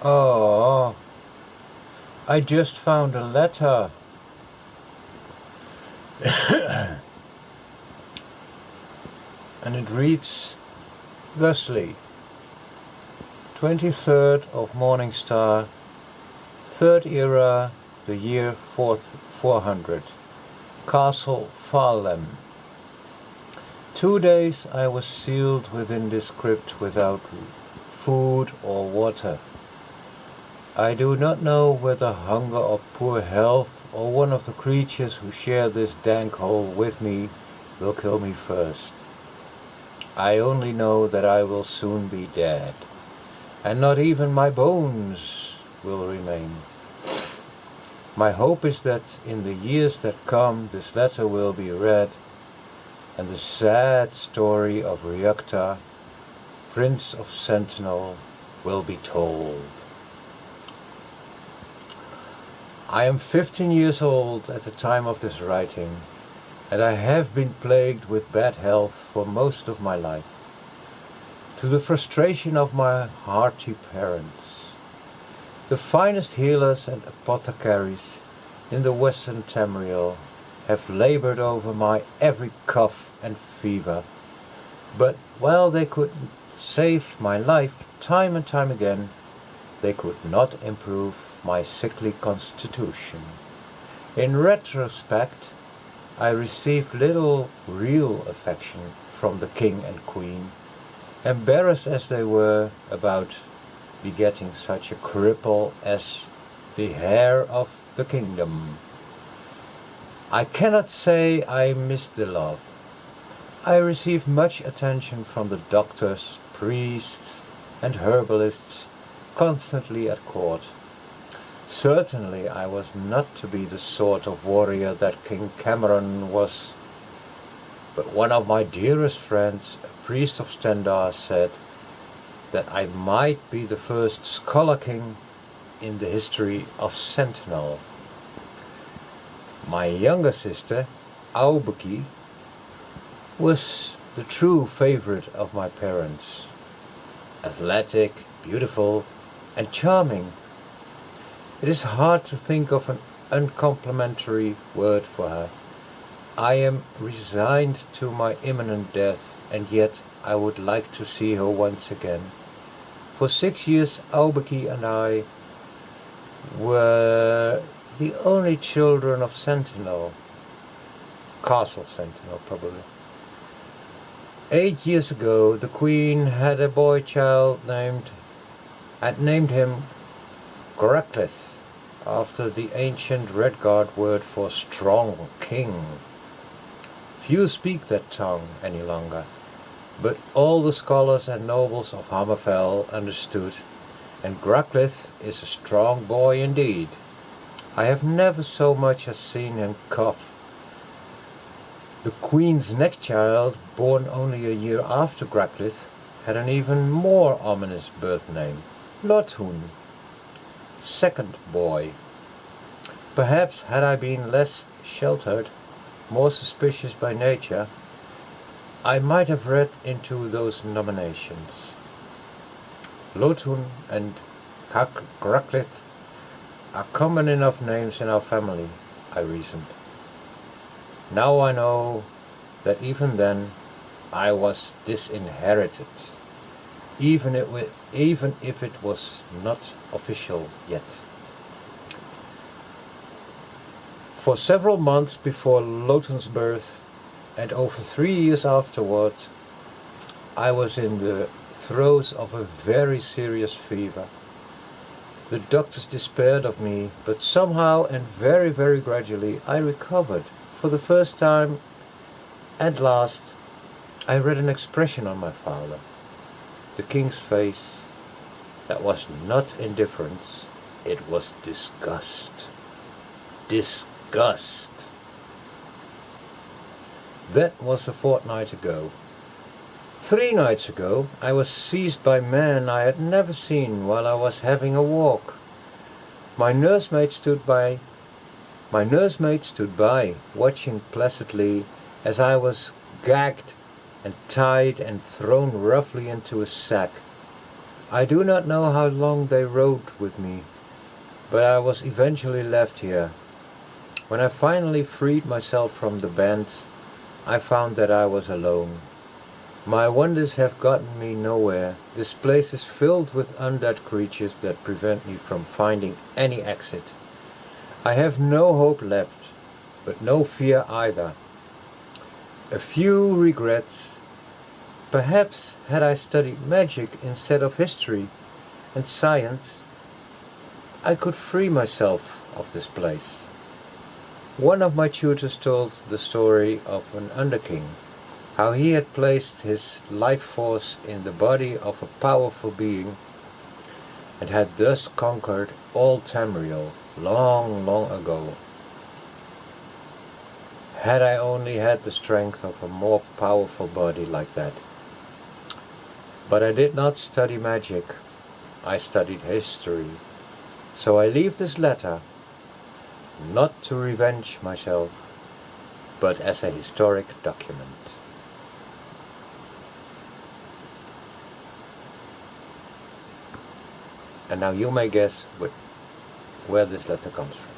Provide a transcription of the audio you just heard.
Oh, I just found a letter. And it reads thusly: 23rd of Morning Star, 3rd era, the year 400, Castle Faallem. 2 days I was sealed within this crypt without food or water. I do not know whether hunger or poor health or one of the creatures who share this dank hole with me will kill me first. I only know that I will soon be dead, and not even my bones will remain. My hope is that in the years that come this letter will be read, and the sad story of Riuctta, Prince of Sentinel, will be told. I am 15 years old at the time of this writing, and I have been plagued with bad health for most of my life, to the frustration of my hearty parents. The finest healers and apothecaries in the Western Tamriel have labored over my every cough and fever, but while they could save my life time and time again, they could not improve my sickly constitution. In retrospect, I received little real affection from the king and queen, embarrassed as they were about begetting such a cripple as the heir of the kingdom. I cannot say I missed the love. I received much attention from the doctors, priests, and herbalists constantly at court. Certainly I was not to be the sort of warrior that King Cameron was, but one of my dearest friends, a priest of Stendar, said that I might be the first scholar king in the history of Sentinel. My younger sister, Aubeki, was the true favorite of my parents. Athletic, beautiful, and charming. It is hard to think of an uncomplimentary word for her. I am resigned to my imminent death, and yet I would like to see her once again. For 6 years Aubeki and I were the only children of Sentinel. Castle Sentinel, probably. 8 years ago the Queen had a boy child named him Gracklith, after the ancient Redguard word for strong king. Few speak that tongue any longer, but all the scholars and nobles of Hammerfell understood, and Gracklith is a strong boy indeed. I have never so much as seen him cough. The Queen's next child, born only a year after Gracklith, had an even more ominous birth name, Lhotun, second boy. Perhaps had I been less sheltered, more suspicious by nature, I might have read into those nominations. Lhotun and Gracklith are common enough names in our family, I reasoned. Now I know that even then I was disinherited, even if it was not official yet. For several months before Lhotun's birth, and over 3 years afterward, I was in the throes of a very serious fever. The doctors despaired of me, but somehow and very, very gradually I recovered. For the first time, at last, I read an expression on my father, the king's face, that was not indifference, it was disgust. Disgust. That was a fortnight ago. 3 nights ago I was seized by men I had never seen while I was having a walk. My nursemaid stood by, watching placidly as I was gagged and tied and thrown roughly into a sack. I do not know how long they rode with me, but I was eventually left here. When I finally freed myself from the bands, I found that I was alone. My wonders have gotten me nowhere. This place is filled with undead creatures that prevent me from finding any exit. I have no hope left, but no fear either. A few regrets. Perhaps had I studied magic instead of history and science, I could free myself of this place. One of my tutors told the story of an underking, how he had placed his life force in the body of a powerful being and had thus conquered all Tamriel long, long ago. Had I only had the strength of a more powerful body like that. But I did not study magic, I studied history. So I leave this letter, not to revenge myself, but as a historic document. And now you may guess where this letter comes from.